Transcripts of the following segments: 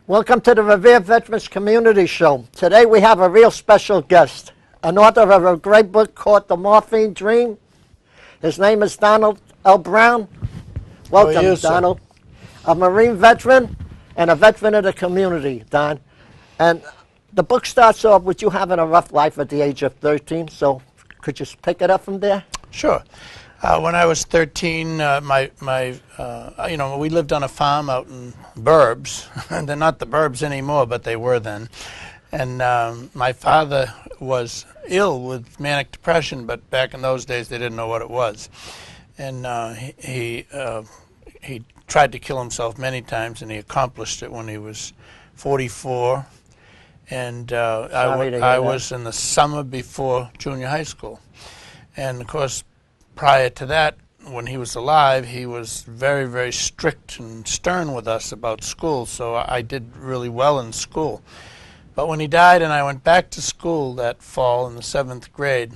Welcome to the Revere Veterans Community Show. Today we have a real special guest, an author of a great book called The Morphine Dream. His name is Donald L. Brown. Welcome, How are you, Donald. A Marine veteran and a veteran of the community, Don. And the book starts off with you having a rough life at the age of 13, so could you pick it up from there? Sure. When I was 13, we lived on a farm out in Burbs. And they're not the Burbs anymore, but they were then. And my father was ill with manic depression, but back in those days they didn't know what it was. And he tried to kill himself many times, and he accomplished it when he was 44. And I was in the summer before junior high school. And of course, prior to that, when he was alive, he was very, very strict and stern with us about school, so I did really well in school. But when he died and I went back to school that fall in the 7th grade,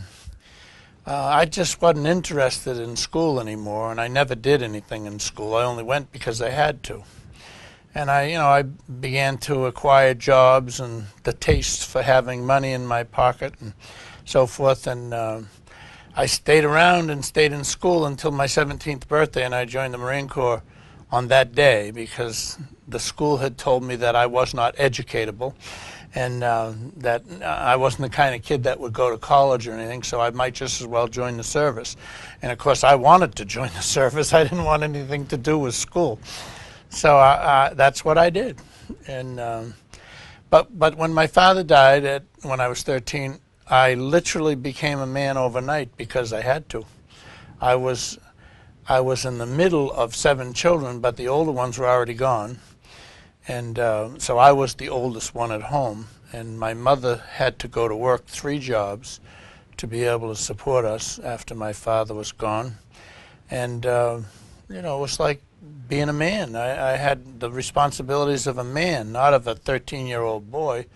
I just wasn't interested in school anymore, and I never did anything in school. I only went because I had to. And I began to acquire jobs and the taste for having money in my pocket and so forth, and I stayed around and stayed in school until my 17th birthday, and I joined the Marine Corps on that day because the school had told me that I was not educatable and that I wasn't the kind of kid that would go to college or anything, so I might just as well join the service. And of course, I wanted to join the service. I didn't want anything to do with school. So that's what I did. And but when my father died when I was 13, I literally became a man overnight because I had to. I was in the middle of 7 children, but the older ones were already gone. And so I was the oldest one at home. And my mother had to go to work 3 jobs to be able to support us after my father was gone. And, it was like being a man. I had the responsibilities of a man, not of a 13-year-old boy.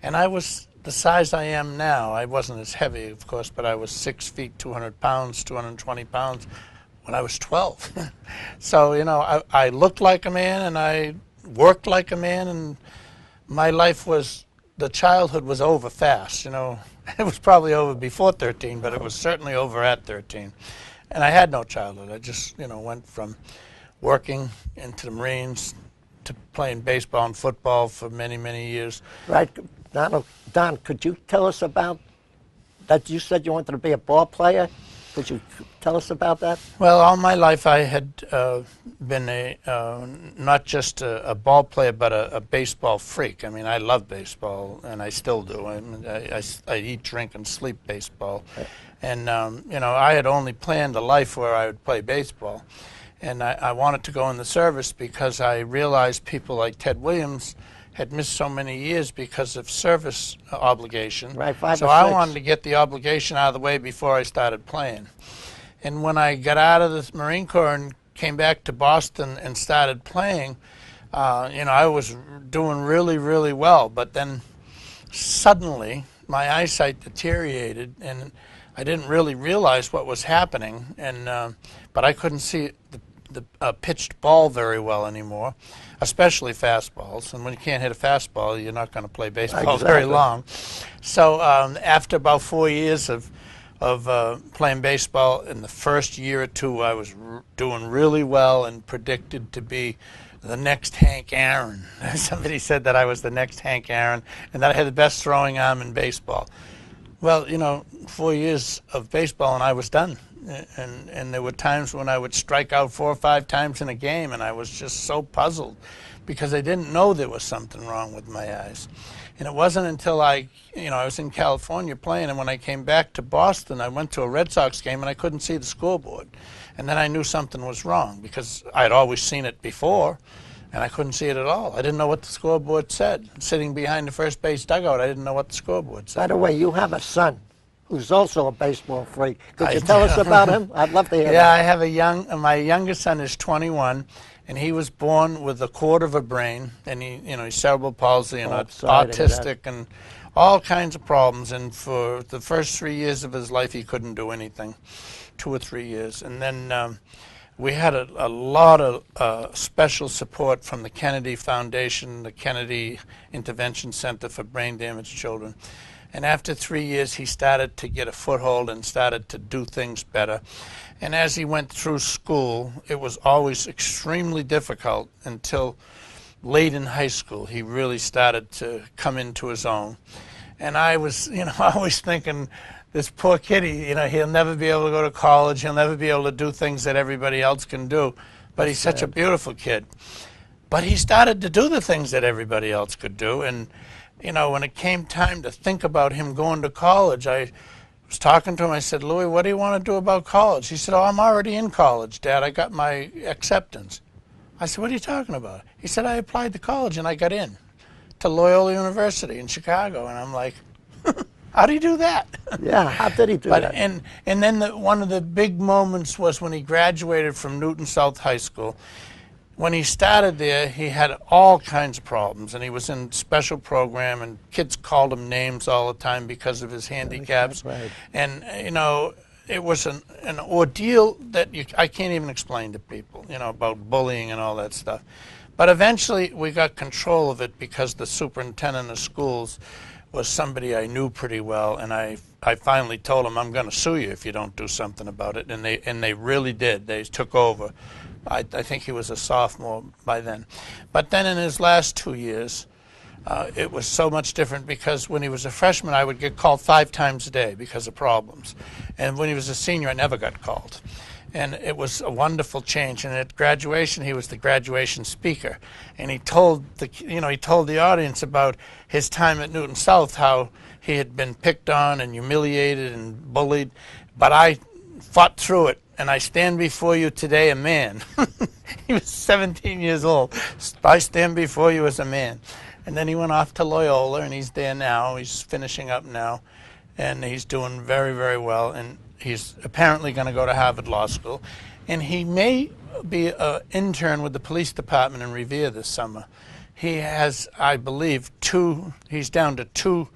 And I was the size I am now. I wasn't as heavy, of course, but I was 6 feet, 200 pounds, 220 pounds when I was 12. So, I looked like a man and I worked like a man, and my life the childhood was over fast. It was probably over before 13, but it was certainly over at 13. And I had no childhood. I just, went from working into the Marines to playing baseball and football for many, many years. Right. Don, could you tell us about that? You said you wanted to be a ball player. Could you tell us about that? Well, all my life I had been not just a ball player, but a baseball freak. I mean, I love baseball, and I still do. I eat, drink, and sleep baseball. And, I had only planned a life where I would play baseball. And I wanted to go in the service because I realized people like Ted Williams had missed so many years because of service obligation. Right, 5 or 6. So I wanted to get the obligation out of the way before I started playing. And when I got out of the Marine Corps and came back to Boston and started playing, I was doing really, really well. But then suddenly my eyesight deteriorated, and I didn't really realize what was happening. And but I couldn't see the pitched ball very well anymore, especially fastballs. And when you can't hit a fastball, you're not going to play baseball very long. So after about 4 years of playing baseball, in the first year or 2, I was doing really well and predicted to be the next Hank Aaron. Somebody said that I was the next Hank Aaron and that I had the best throwing arm in baseball. Well, 4 years of baseball and I was done. And there were times when I would strike out 4 or 5 times in a game, and I was just so puzzled because I didn't know there was something wrong with my eyes. And it wasn't until I was in California playing, and when I came back to Boston, I went to a Red Sox game and I couldn't see the scoreboard. And then I knew something was wrong because I'd always seen it before, and I couldn't see it at all. I didn't know what the scoreboard said. Sitting behind the first base dugout, I didn't know what the scoreboard said. By the way, you have a son who's also a baseball freak. Could you tell us about him? I'd love to hear that. Yeah, I have my youngest son is 21, and he was born with a quarter of a brain, and he's cerebral palsy and autistic and all kinds of problems. And for the first 3 years of his life, he couldn't do anything, 2 or 3 years. And then we had a lot of special support from the Kennedy Foundation, the Kennedy Intervention Center for Brain Damaged Children. And after 3 years, he started to get a foothold and started to do things better. And as he went through school, it was always extremely difficult until late in high school. He really started to come into his own. And I was, always thinking, this poor kid, he'll never be able to go to college. He'll never be able to do things that everybody else can do. But he's such a beautiful kid. But he started to do the things that everybody else could do. And, when it came time to think about him going to college, I was talking to him. I said, Louis, what do you want to do about college? He said, oh, I'm already in college, Dad. I got my acceptance. I said, what are you talking about? He said, I applied to college and I got in to Loyola University in Chicago. And I'm like, how do you do that? Yeah, how did he do that? And then one of the big moments was when he graduated from Newton South High School. When he started there, he had all kinds of problems, and he was in special program, and kids called him names all the time because of his handicaps. Right. And, it was an ordeal that I can't even explain to people, about bullying and all that stuff. But eventually we got control of it because the superintendent of schools was somebody I knew pretty well, and I finally told him, I'm going to sue you if you don't do something about it. And they really did. They took over. I think he was a sophomore by then. But then in his last 2 years, it was so much different because when he was a freshman, I would get called 5 times a day because of problems. And when he was a senior, I never got called. And it was a wonderful change. And at graduation, he was the graduation speaker. And he told the audience about his time at Newton South, how he had been picked on and humiliated and bullied. But I fought through it. And I stand before you today a man. He was 17 years old. I stand before you as a man. And then he went off to Loyola, and he's there now. He's finishing up now, and he's doing very, very well. And he's apparently going to go to Harvard Law School. And he may be an intern with the police department in Revere this summer. He has, I believe, he's down to 2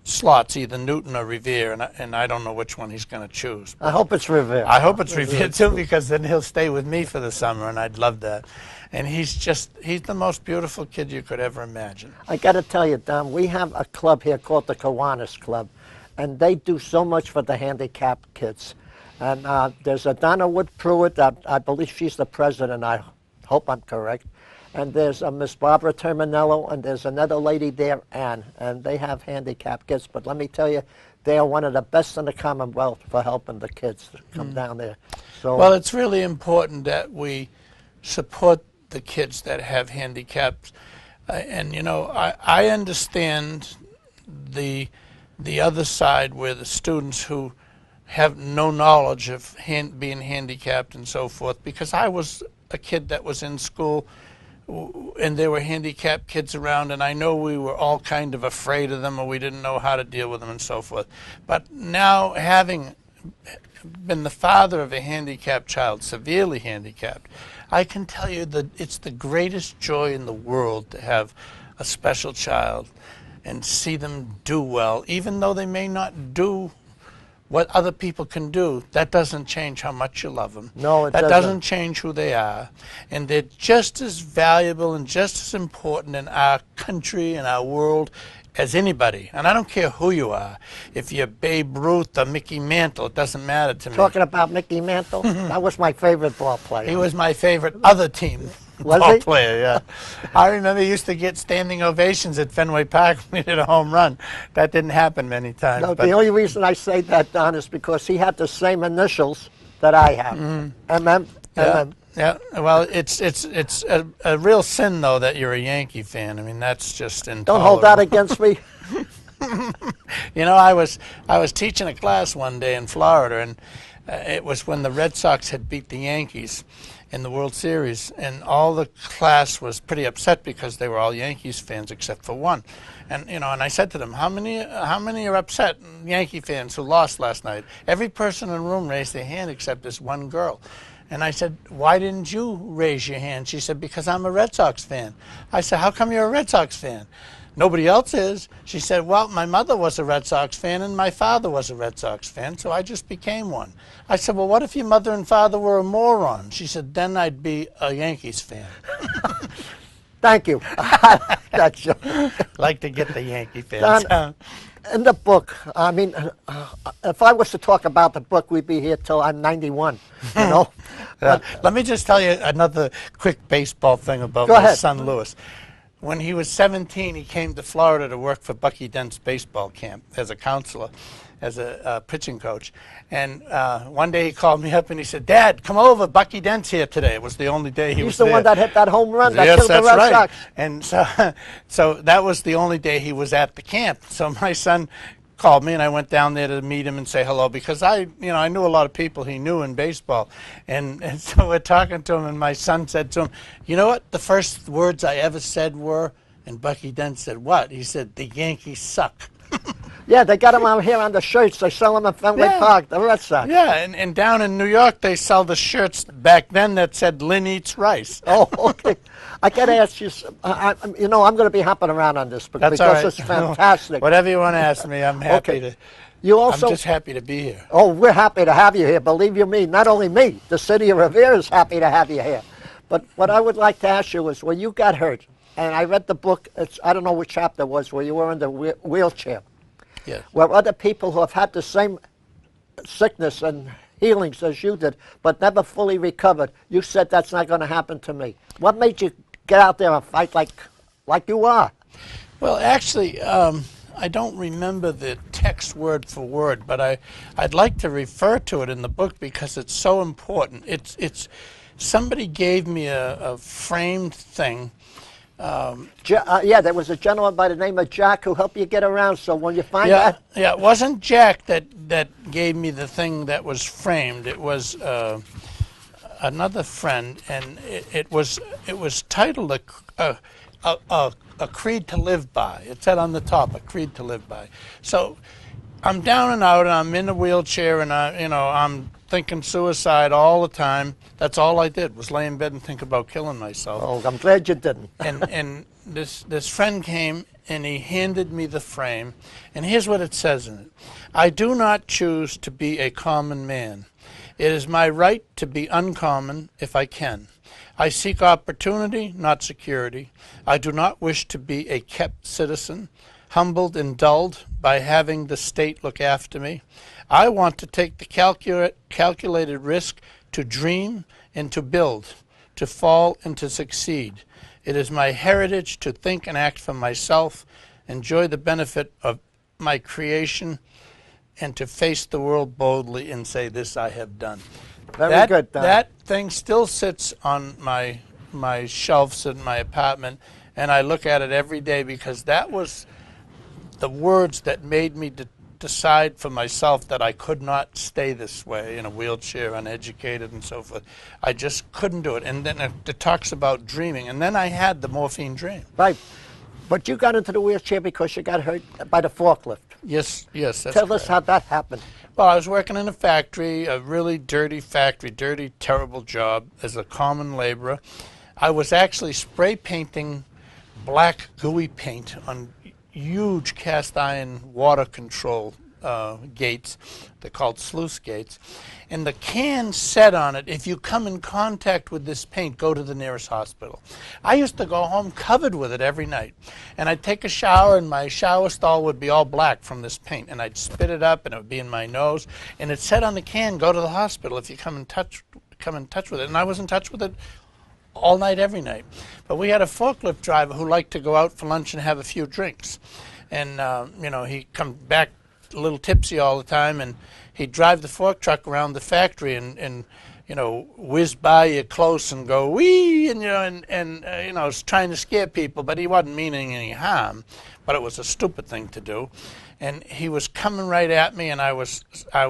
slots, either Newton or Revere, and I don't know which one he's going to choose. I hope it's Revere. I hope it's Revere too, because then he'll stay with me for the summer, and I'd love that. And he's the most beautiful kid you could ever imagine. I got to tell you, Don, we have a club here called the Kiwanis Club, and they do so much for the handicapped kids. And there's a Donna Wood Pruitt, I believe she's the president, I hope I'm correct. And there's a Miss Barbara Terminello, and there's another lady there, Ann, and they have handicapped kids. But let me tell you, they are one of the best in the Commonwealth for helping the kids to come down there. So, well, it's really important that we support the kids that have handicaps. And, I understand the other side, where the students who have no knowledge of being handicapped and so forth, because I was a kid that was in school and there were handicapped kids around, and I know we were all kind of afraid of them, or we didn't know how to deal with them and so forth. But now, having been the father of a handicapped child, severely handicapped, I can tell you that it's the greatest joy in the world to have a special child and see them do well, even though they may not do what other people can do. That doesn't change how much you love them. No, it doesn't. That doesn't change who they are. And they're just as valuable and just as important in our country and our world as anybody. And I don't care who you are. If you're Babe Ruth or Mickey Mantle, it doesn't matter to me. Talking about Mickey Mantle, that was my favorite ball player. He was my favorite other team ball player, yeah. I remember he used to get standing ovations at Fenway Park when he did a home run. That didn't happen many times. No, the only reason I say that, Don, is because he had the same initials that I have. MM. Yeah. Yeah, well, it's a real sin, though, that you're a Yankee fan. I mean, that's just intolerable. Don't hold that against me. I was teaching a class one day in Florida, and it was when the Red Sox had beat the Yankees in the World Series, and all the class was pretty upset because they were all Yankees fans except for one. And and I said to them, how many are upset Yankee fans who lost last night? Every person in the room raised their hand except this one girl. And I said, why didn't you raise your hand? She said, because I'm a Red Sox fan. I said, how come you're a Red Sox fan? nobody else is. She said, well, my mother was a Red Sox fan and my father was a Red Sox fan, so I just became one. I said, well, what if your mother and father were a moron? She said, then I'd be a Yankees fan. Thank you. That's Like to get the Yankee fans. Don, in the book, I mean, if I was to talk about the book, we'd be here till I'm 91, you know? Let me just tell you another quick baseball thing about Go my ahead. son, Lewis. When he was 17, he came to Florida to work for Bucky Dent's baseball camp as a counselor, as a pitching coach. And one day he called me up and he said, Dad, come over, Bucky Dent's here today. It was the only day he was there. He's the one that hit that home run that Yes, killed the that's Red right. Sox. And so that was the only day he was at the camp. So my son called me and I went down there to meet him and say hello because I knew a lot of people he knew in baseball. And so we're talking to him and my son said to him, you know what the first words I ever said were? And Bucky Dent said, what? He said, the Yankees suck. Yeah, they got them out here on the shirts. They sell them in Fenway Park, the Red Sox. Yeah, and down in New York they sell the shirts back then that said Lynn eats rice. Oh, okay. I got to ask you, I'm going to be hopping around on this because That's all right. it's fantastic. Whatever you want to ask me, I'm happy to. You also, I'm just happy to be here. Oh, we're happy to have you here. Believe you me, not only me, the city of Revere is happy to have you here. But what I would like to ask you is, when you got hurt, and I read the book, I don't know which chapter it was, where you were in the wheelchair, Yes. where other people who have had the same sickness and healings as you did, but never fully recovered, you said that's not going to happen to me. What made you get out there and fight like you are? Well, actually, I don't remember the text word for word, but I'd like to refer to it in the book because it's so important. It's somebody gave me a framed thing. Yeah, there was a gentleman by the name of Jack who helped you get around. So when you find that, yeah, it wasn't Jack that gave me the thing that was framed. It was another friend, and it was titled a creed to live by. It said on the top, a creed to live by. So I'm down and out, and I'm in a wheelchair, and I'm thinking suicide all the time. That's all I did was lay in bed and think about killing myself. oh, I'm glad you didn't. And this friend came and he handed me the frame, and here's what it says in it. I do not choose to be a common man. It is my right to be uncommon if I can. I seek opportunity, not security. I do not wish to be a kept citizen, humbled and dulled by having the state look after me. I want to take the calculated risk to dream and to build, to fall and to succeed. It is my heritage to think and act for myself, enjoy the benefit of my creation, and to face the world boldly and say, this I have done. Very good, Don. That thing still sits on my shelves in my apartment, and I look at it every day because that was the words that made me decide for myself that I could not stay this way in a wheelchair, uneducated and so forth. I just couldn't do it. And then it talks about dreaming. And then I had the morphine dream. Right. But you got into the wheelchair because you got hurt by the forklift. Yes, that's Tell us correct. how that happened. Well, I was working in a factory, a really dirty factory, dirty, terrible job as a common laborer. I was actually spray painting black gooey paint on huge cast iron water control gates. They're called sluice gates. And the can said on it, if you come in contact with this paint, go to the nearest hospital. I used to go home covered with it every night. And I'd take a shower, and my shower stall would be all black from this paint. And I'd spit it up, and it would be in my nose. And it said on the can, go to the hospital if you come in touch with it. And I was in touch with it all night, every night. But we had a forklift driver who liked to go out for lunch and have a few drinks. And, he'd come back a little tipsy all the time, and he'd drive the fork truck around the factory and whiz by you close and go, wee, and trying to scare people, but he wasn't meaning any harm, but it was a stupid thing to do. And he was coming right at me, and I was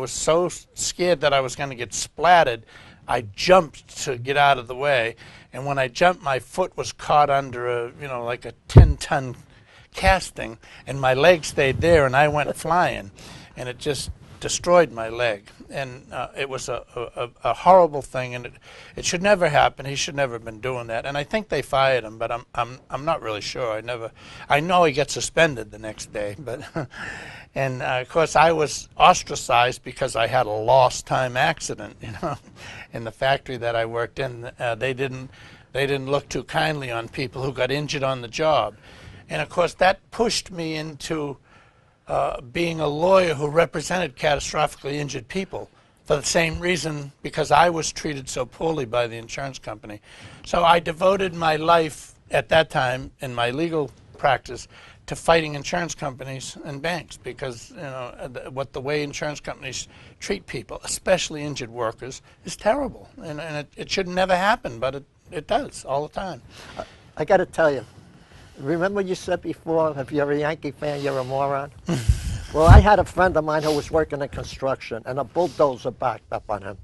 so scared that I was going to get splattered. I jumped to get out of the way, and when I jumped, my foot was caught under like a 10-ton casting, and my leg stayed there, and I went flying, and it just destroyed my leg, and it was a horrible thing, and it should never happen. He should never have been doing that, and I think they fired him, but I'm not really sure. I know he got suspended the next day, but and of course I was ostracized because I had a lost time accident, in the factory that I worked in. They didn't look too kindly on people who got injured on the job, and of course that pushed me into being a lawyer who represented catastrophically injured people for the same reason, because I was treated so poorly by the insurance company. So I devoted my life at that time in my legal practice to fighting insurance companies and banks, because the way insurance companies treat people, especially injured workers, is terrible, and it should never happen, but it does all the time. I got to tell you, remember you said before, if you're a Yankee fan, you're a moron? Well, I had a friend of mine who was working in construction, and a bulldozer backed up on him.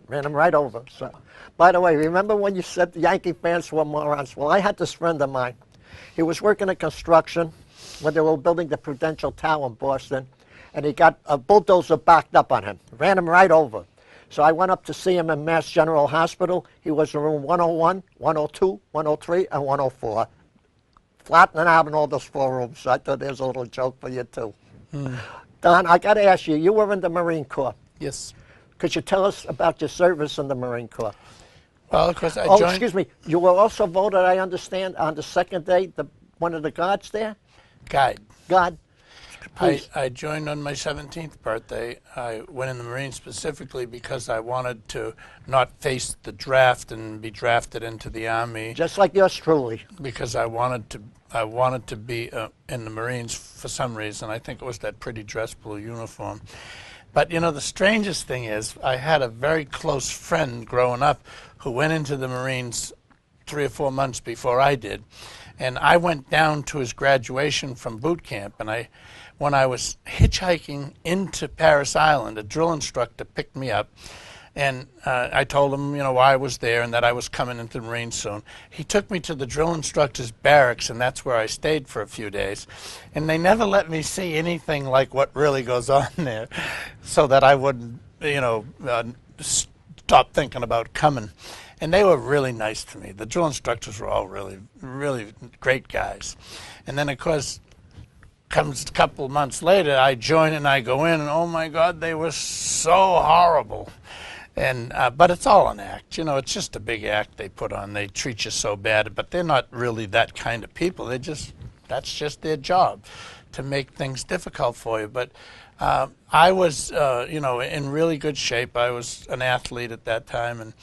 Ran him right over. So, by the way, remember when you said the Yankee fans were morons? Well, I had this friend of mine. He was working in construction when they were building the Prudential Tower in Boston, and he got a bulldozer backed up on him. Ran him right over. So I went up to see him in Mass General Hospital. He was in room 101, 102, 103, and 104. Flattening out in all those 4 rooms. So I thought there's a little joke for you, too. Don, I got to ask you, you were in the Marine Corps. Yes. Could you tell us about your service in the Marine Corps? Well, of course, I joined... joined... excuse me. You were also voted, I understand, on the second day, one of the guards there? Guide. I joined on my 17th birthday. I went in the Marines specifically because I wanted to not face the draft and be drafted into the Army. Just like yours truly. Because I wanted to be in the Marines for some reason. I think it was that pretty dress blue uniform. But the strangest thing is, I had a very close friend growing up who went into the Marines 3 or 4 months before I did. And I went down to his graduation from boot camp, and when I was hitchhiking into Parris Island, a drill instructor picked me up, and I told him, why I was there and that I was coming into the Marines soon. He took me to the drill instructor's barracks, and that's where I stayed for a few days. And they never let me see anything like what really goes on there, so that I wouldn't, stop thinking about coming. And they were really nice to me. The drill instructors were all really, really great guys. And then, of course, comes a couple months later, I join and I go in, and oh my God, they were so horrible. And but it's all an act, it's just a big act they put on. They treat you so bad, but they're not really that kind of people. That's just their job, to make things difficult for you. But I was, in really good shape. I was an athlete at that time, and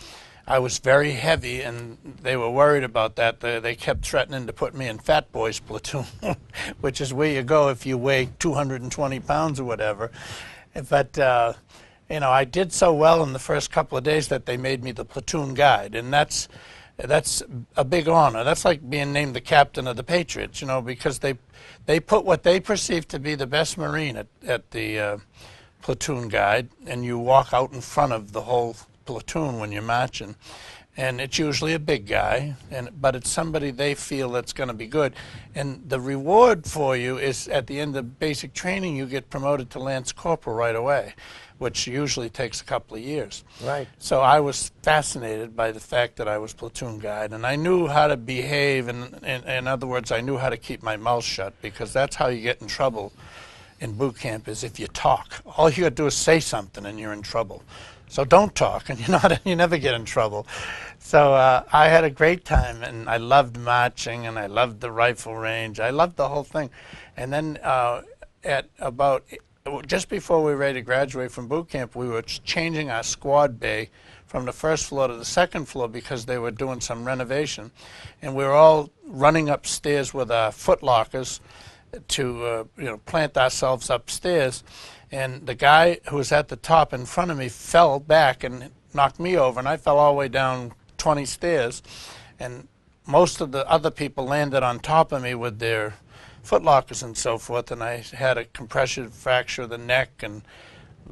I was very heavy, and they were worried about that. They kept threatening to put me in Fat Boys platoon, which is where you go if you weigh 220 pounds or whatever. But, I did so well in the first couple of days that they made me the platoon guide, and that's a big honor. That's like being named the captain of the Patriots, because they put what they perceive to be the best Marine at the platoon guide, and you walk out in front of the whole platoon when you're marching, and it's usually a big guy, but it's somebody they feel that's going to be good. And the reward for you is, at the end of basic training, you get promoted to Lance Corporal right away, which usually takes a couple of years. Right. So I was fascinated by the fact that I was platoon guide, and I knew how to behave, and in other words, I knew how to keep my mouth shut, because that's how you get in trouble in boot camp, is if you talk. All you got to do is say something and you're in trouble. So don't talk, and you never get in trouble. So I had a great time, and I loved marching, and I loved the rifle range. I loved the whole thing. And then just before we were ready to graduate from boot camp, we were changing our squad bay from the first floor to the second floor because they were doing some renovation. And we were all running upstairs with our foot lockers to plant ourselves upstairs. And the guy who was at the top in front of me fell back and knocked me over, and I fell all the way down 20 stairs. And most of the other people landed on top of me with their footlockers and so forth, and I had a compression fracture of the neck and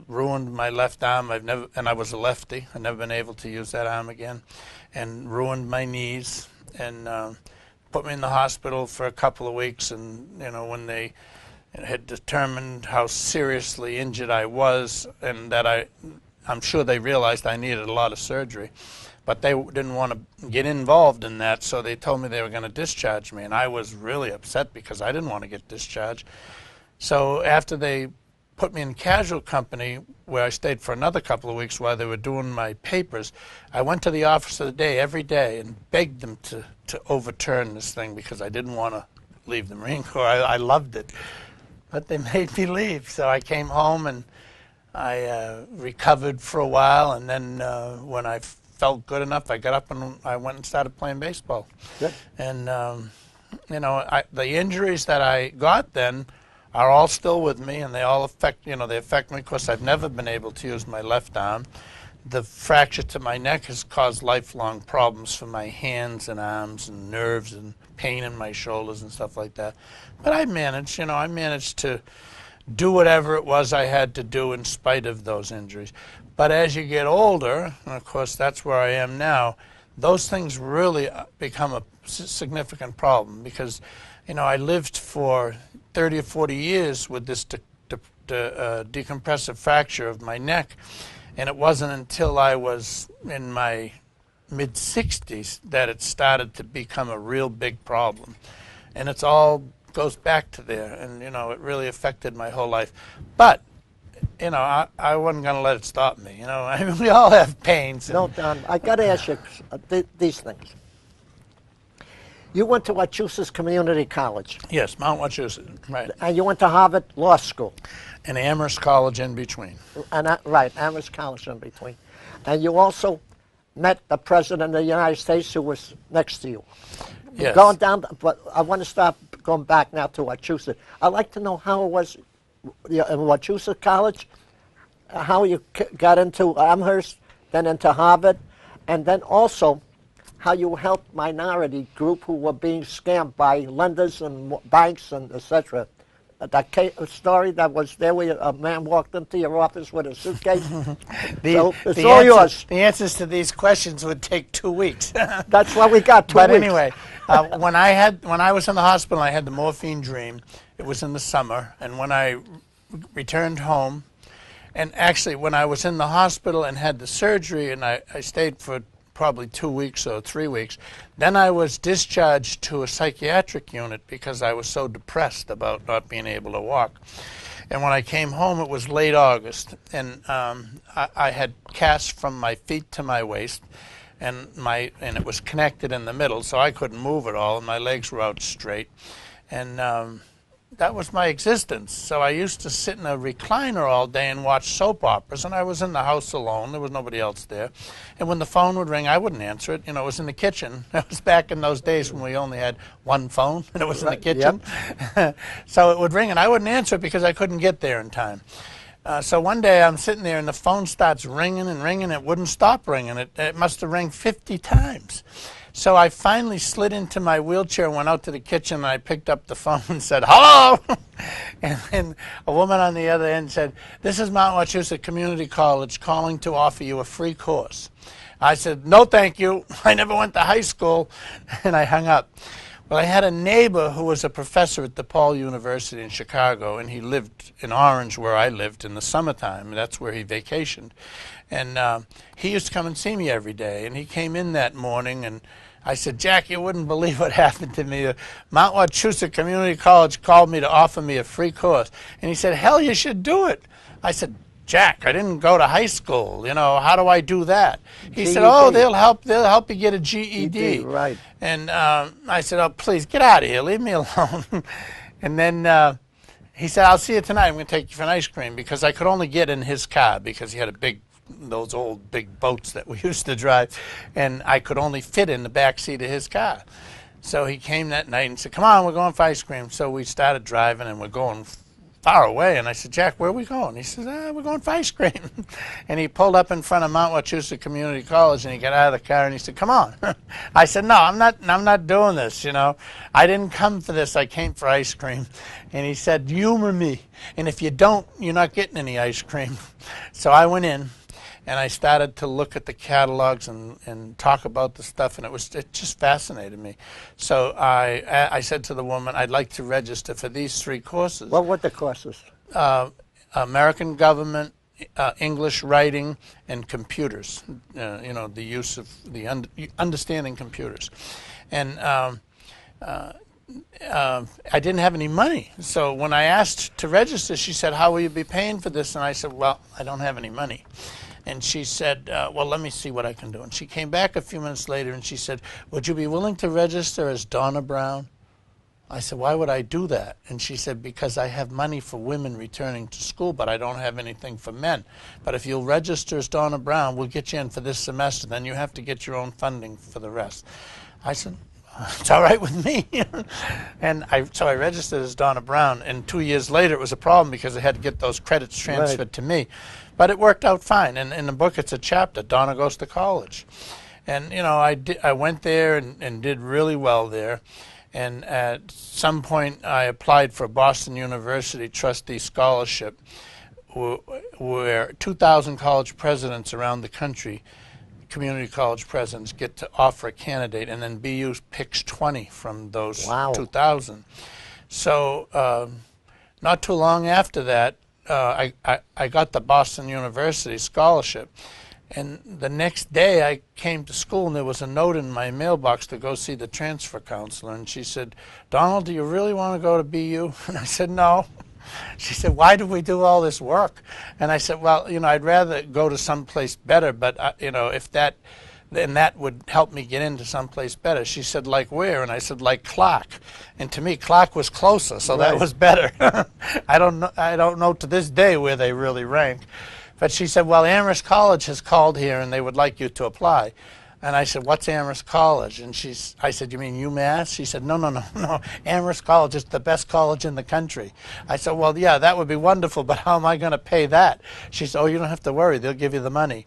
ruined my left arm. I was a lefty. I've never been able to use that arm again, and ruined my knees, and put me in the hospital for a couple of weeks. And when they and had determined how seriously injured I was, and that I'm sure they realized I needed a lot of surgery. But they didn't want to get involved in that, so they told me they were going to discharge me, and I was really upset because I didn't want to get discharged. So after they put me in casual company, where I stayed for another couple of weeks while they were doing my papers, I went to the office of the day every day and begged them to overturn this thing because I didn't want to leave the Marine Corps. I loved it. But they made me leave, so I came home and I recovered for a while, and then when I felt good enough, I got up and I went and started playing baseball. Good. And you know, the injuries that I got then are all still with me, and they all affect, you know, they affect me. Of course, I've never been able to use my left arm. The fracture to my neck has caused lifelong problems for my hands and arms and nerves and pain in my shoulders and stuff like that. But I managed, you know, I managed to do whatever it was I had to do in spite of those injuries. But as you get older, and of course that's where I am now, those things really become a significant problem because, you know, I lived for 30 or 40 years with this decompressive fracture of my neck, and it wasn't until I was in my mid-60s that it started to become a real big problem. And it's all goes back to there, and, you know, it really affected my whole life. But you know, I wasn't going to let it stop me. You know, I mean, we all have pains. No, Don, I got to ask you these things. You went to Wachusett Community College. Yes, Mount Wachusett, right. And you went to Harvard Law School. And Amherst College in between. And right, Amherst College in between. And you also met the President of the United States who was next to you. Yes. Going down, but I want to start going back now to Wachusett. I'd like to know how it was in Wachusett College, how you got into Amherst, then into Harvard, and then also how you helped minority group who were being scammed by lenders and banks and etc. That story that was there where a man walked into your office with a suitcase. So it's all yours. The answers to these questions would take 2 weeks. That's why we got 2 weeks. But anyway, when I was in the hospital, I had the morphine dream. It was in the summer, and when I returned home, and actually when I was in the hospital and had the surgery, and I stayed for probably 2 weeks or 3 weeks, then I was discharged to a psychiatric unit because I was so depressed about not being able to walk. And when I came home, it was late August, and I had casts from my feet to my waist, and it was connected in the middle, so I couldn't move at all, and my legs were out straight. And that was my existence. So I used to sit in a recliner all day and watch soap operas, and I was in the house alone. There was nobody else there. And when the phone would ring, I wouldn't answer it. You know, it was in the kitchen. It was back in those days when we only had one phone, and it was in the kitchen. Yep. So it would ring, and I wouldn't answer it because I couldn't get there in time. So one day I'm sitting there, and the phone starts ringing and ringing. It wouldn't stop ringing. It must have rang 50 times. So I finally slid into my wheelchair and went out to the kitchen, and I picked up the phone and said, "Hello!" And then a woman on the other end said, "This is Mount Wachusett Community College calling to offer you a free course." I said, "No, thank you. I never went to high school." And I hung up. Well, I had a neighbor who was a professor at DePaul University in Chicago, and he lived in Orange, where I lived, in the summertime. That's where he vacationed. And he used to come and see me every day. And he came in that morning, and I said, "Jack, you wouldn't believe what happened to me. Mount Wachusett Community College called me to offer me a free course." And he said, "Hell, you should do it." I said, "Jack, I didn't go to high school. You know, how do I do that?" He said, "Oh, they'll help you get a GED." Right. And I said, "Oh, please, get out of here. Leave me alone." And then he said, "I'll see you tonight. I'm going to take you for an ice cream," because I could only get in his car because he had those old big boats that we used to drive, and I could only fit in the back seat of his car. So he came that night and said, "Come on, we're going for ice cream." So we started driving, and we're going far away, and I said, "Jack, where are we going?" He says, "We're going for ice cream." And he pulled up in front of Mount Wachusett Community College, and he got out of the car, and he said, "Come on." I said, "No, I'm not doing this, you know. I didn't come for this. I came for ice cream." And he said, "Humor me, and if you don't, you're not getting any ice cream." So I went in, And I started to look at the catalogs and talk about the stuff, and it just fascinated me. So I said to the woman, I'd like to register for these 3 courses. What were the courses? American government, English writing, and computers. The use of understanding computers. And I didn't have any money. So when I asked to register, she said, how will you be paying for this? And I said, well, I don't have any money. And she said, well, let me see what I can do. And she came back a few minutes later and she said, would you be willing to register as Donna Brown? I said, why would I do that? And she said, because I have money for women returning to school, but I don't have anything for men. But if you'll register as Donna Brown, we'll get you in for this semester. Then you have to get your own funding for the rest. I said, it's all right with me. And so I registered as Donna Brown, and 2 years later it was a problem because I had to get those credits transferred to me. But it worked out fine. And in the book it's a chapter, Donna Goes to College. And I went there and did really well there. And at some point I applied for a Boston University trustee scholarship where 2,000 college presidents around the country, community college presidents, get to offer a candidate, and then BU picks 20 from those 2,000. So not too long after that, I got the Boston University scholarship. And the next day I came to school and there was a note in my mailbox to go see the transfer counselor. And she said, Donald, do you really want to go to BU? And I said, no. She said, why do we do all this work? And I said, well, I'd rather go to someplace better, but, if that would help me get into someplace better. She said, like where? And I said, like Clark. And to me, Clark was closer, so that was better. I don't know to this day where they really rank. But she said, well, Amherst College has called here and they would like you to apply. And I said, what's Amherst College? And I said, you mean UMass? She said, no. Amherst College is the best college in the country. I said, well, yeah, that would be wonderful, but how am I going to pay that? She said, oh, you don't have to worry. They'll give you the money.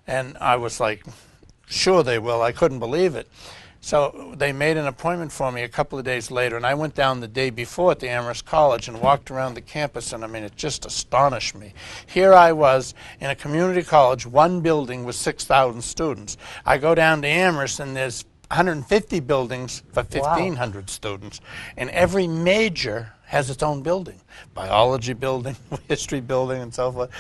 And I was like, sure they will. I couldn't believe it. So they made an appointment for me a couple of days later, and I went down the day before at the Amherst College and walked around the campus, and it just astonished me. Here I was in a community college, one building with 6,000 students. I go down to Amherst, and there's 150 buildings for 1,500 students, and every major has its own building. Biology building, history building, and so forth.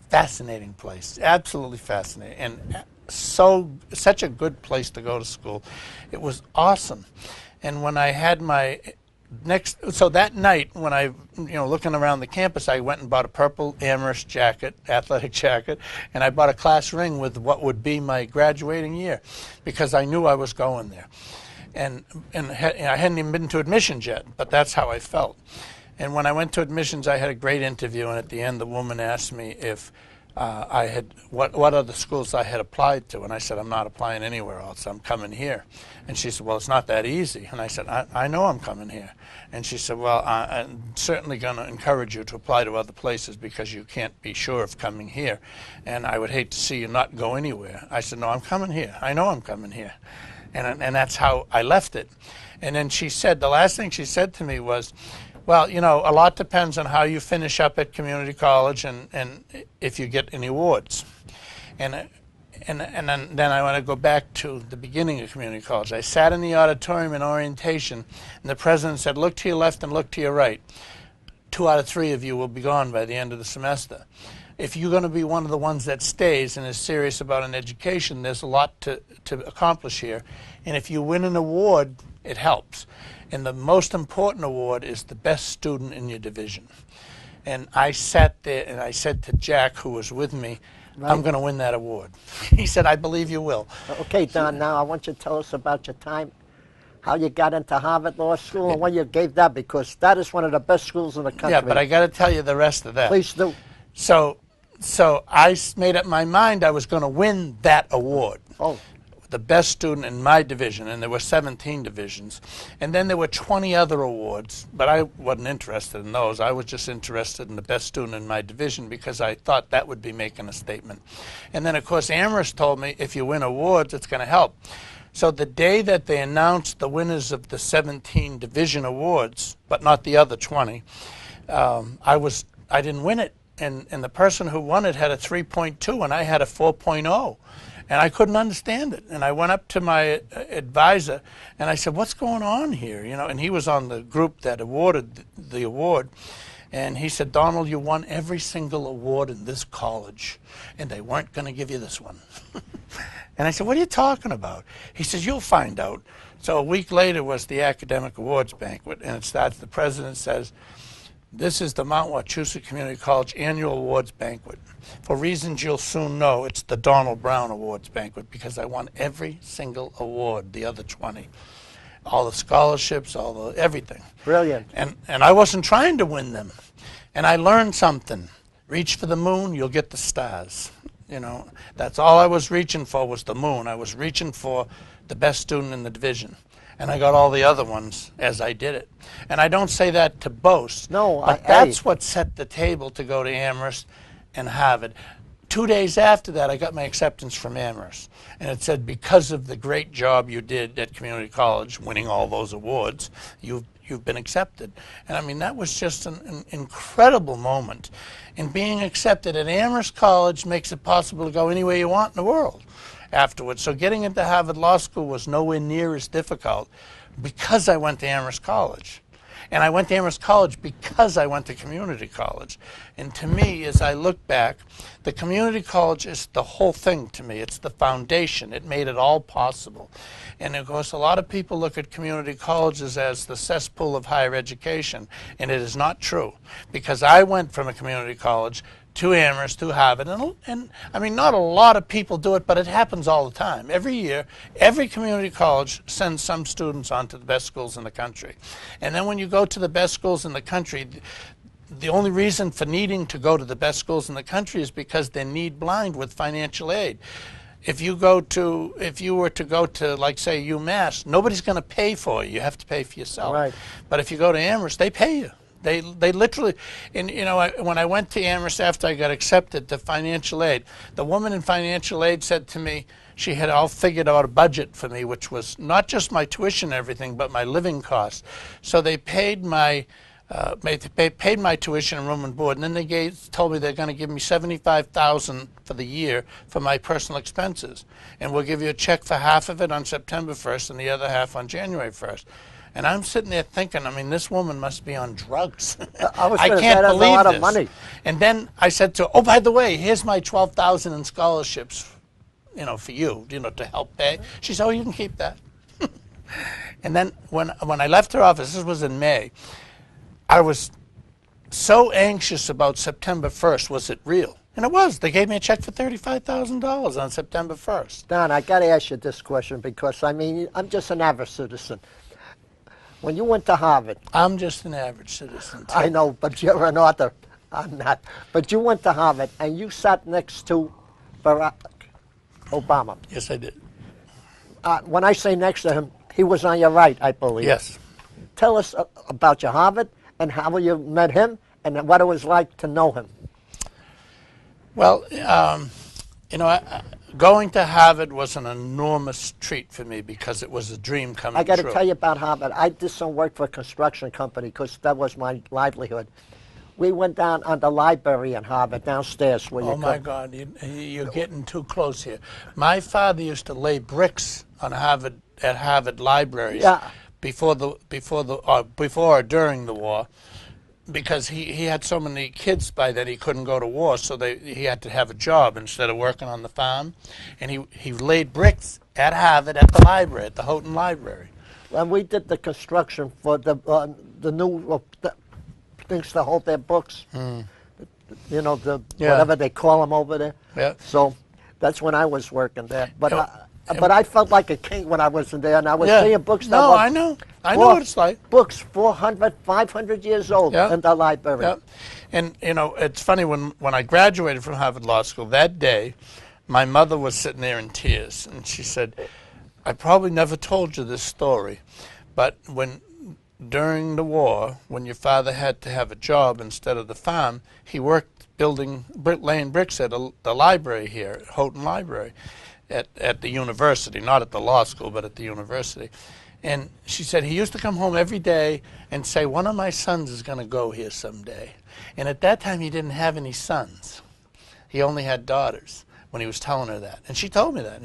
Fascinating place, absolutely fascinating. And such a good place to go to school. It was awesome. And when I had my so that night when I, looking around the campus, I went and bought a purple Amherst jacket, athletic jacket, and I bought a class ring with what would be my graduating year because I knew I was going there. And I hadn't even been to admissions yet, but that's how I felt. And when I went to admissions, I had a great interview, and at the end the woman asked me if what other schools I had applied to, and I said, I'm not applying anywhere else, I'm coming here. And she said, well, it's not that easy. And I said, I know I'm coming here. And she said, well, I'm certainly going to encourage you to apply to other places because you can't be sure of coming here, and I would hate to see you not go anywhere. I said, no, I'm coming here. I know I'm coming here. And that's how I left it. And then she said, the last thing she said to me was, well, a lot depends on how you finish up at community college and if you get any awards. And then I want to go back to the beginning of community college. I sat in the auditorium in orientation, and the president said, look to your left and look to your right. 2 out of 3 of you will be gone by the end of the semester. If you're going to be one of the ones that stays and is serious about an education, there's a lot to accomplish here. And if you win an award, it helps. And the most important award is the best student in your division. And I sat there and I said to Jack, who was with me, I'm going to win that award. He said, I believe you will. Okay, Don, now I want you to tell us about your time, how you got into Harvard Law School, and when you gave that, because that is one of the best schools in the country. Yeah, but I got to tell you the rest of that. Please do. So I made up my mind I was going to win that award. Oh. The best student in my division, and there were 17 divisions. And then there were 20 other awards, but I wasn't interested in those. I was just interested in the best student in my division because I thought that would be making a statement. And then, of course, Amherst told me if you win awards, it's going to help. So the day that they announced the winners of the 17 division awards, but not the other 20, I didn't win it. and the person who won it had a 3.2 and I had a 4.0. And I couldn't understand it. And I went up to my advisor and I said, what's going on here? You know, and he was on the group that awarded the award. And he said, Donald, you won every single award in this college, and they weren't going to give you this one. And I said, what are you talking about? He says, you'll find out. So a week later was the academic awards banquet, and it starts, the president says, this is the Mount Wachusett Community College Annual Awards Banquet. For reasons you'll soon know, it's the Donald Brown Awards Banquet, because I won every single award, the other 20. All the scholarships, everything. Brilliant. And I wasn't trying to win them. And I learned something. Reach for the moon, you'll get the stars. You know, that's all I was reaching for was the moon. I was reaching for the best student in the division. And I got all the other ones as I did it. And I don't say that to boast. No, but that's what set the table to go to Amherst and Harvard. 2 days after that, I got my acceptance from Amherst. And it said, because of the great job you did at community college, winning all those awards, you've been accepted. And I mean, that was just an incredible moment. And being accepted at Amherst College makes it possible to go anywhere you want in the world afterwards. So getting into Harvard Law School was nowhere near as difficult because I went to Amherst College. And I went to Amherst College because I went to community college. And to me, as I look back, the community college is the whole thing to me. It's the foundation. It made it all possible. And of course, a lot of people look at community colleges as the cesspool of higher education, and it is not true. Because I went from a community college to Amherst, to Harvard, and I mean, not a lot of people do it, but it happens all the time. Every year, every community college sends some students on to the best schools in the country. And then when you go to the best schools in the country, the only reason for needing to go to the best schools in the country is because they're need blind with financial aid. If you were to go to, like, say, UMass, nobody's going to pay for you. You have to pay for yourself. Right. But if you go to Amherst, they pay you. They literally, and you know, when I went to Amherst after I got accepted to financial aid, the woman in financial aid said to me, she had all figured out a budget for me, which was not just my tuition and everything, but my living costs. So they paid my paid my tuition and room and board, and then they told me they're going to give me $75,000 for the year for my personal expenses, and we'll give you a check for half of it on September 1st and the other half on January 1st. And I'm sitting there thinking, I mean, this woman must be on drugs. I can't believe a lot this. of money. And then I said to her, oh, by the way, here's my $12,000 in scholarships, you know, for you, you know, to help pay. She said, oh, you can keep that. And then when I left her office, this was in May, I was so anxious about September 1st. Was it real? And it was. They gave me a check for $35,000 on September 1st. Don, I got to ask you this question because, I mean, I'm just an average citizen. When you went to Harvard... I'm just an average citizen, too. I know, but you're an author. I'm not. But you went to Harvard, and you sat next to Barack Obama. Yes, I did. When I say next to him, he was on your right, I believe. Yes. Tell us about your Harvard and how you met him and what it was like to know him. Well, you know, going to Harvard was an enormous treat for me because it was a dream coming true. I got to tell you about Harvard. I did some work for a construction company because that was my livelihood. We went down on the library in Harvard, downstairs where you could. Oh, my God, you're getting too close here. My father used to lay bricks on Harvard, at Harvard libraries before or during the war, because he had so many kids by then he couldn't go to war, so he had to have a job instead of working on the farm. And he laid bricks at Harvard at the library, at the Houghton Library. And we did the construction for the new things to hold their books. You know, whatever they call them over there. Yeah. So that's when I was working there. But I felt like a king when I was in there, and I was seeing books that were... I know what it's like. Books 400, 500 years old in the library. Yeah. And, you know, it's funny, when I graduated from Harvard Law School, that day, my mother was sitting there in tears, and she said, I probably never told you this story, but during the war, when your father had to have a job instead of the farm, he worked laying bricks at the library here, Houghton Library. At the university, not at the law school, but at the university. And she said he used to come home every day and say, one of my sons is going to go here someday. And at that time, he didn't have any sons. He only had daughters when he was telling her that. And she told me that.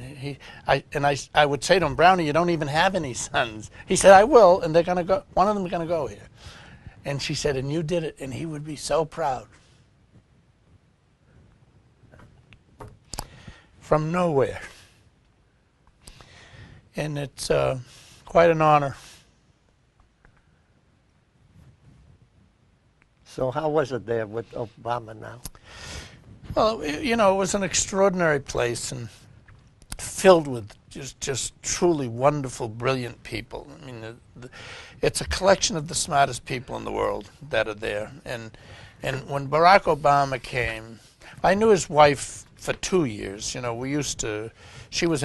I would say to him, Brownie, you don't even have any sons. He said, I will, and they're going to go. One of them is going to go here. And she said, and you did it, and he would be so proud. From nowhere. And it's quite an honor. So how was it there with Obama now? Well, it was an extraordinary place and filled with just truly wonderful, brilliant people. I mean, it's a collection of the smartest people in the world that are there. And when Barack Obama came, I knew his wife for 2 years. She was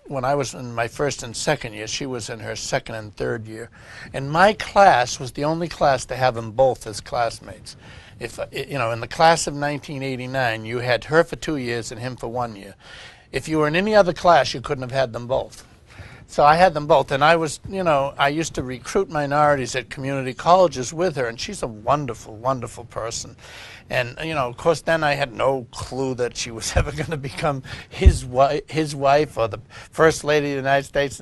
when I was in my first and second year, she was in her second and third year. And my class was the only class to have them both as classmates. In the class of 1989, you had her for 2 years and him for 1 year. If you were in any other class, you couldn't have had them both. So I had them both, and I used to recruit minorities at community colleges with her, and she's a wonderful, wonderful person. And, of course, then I had no clue that she was ever going to become his wife or the First Lady of the United States.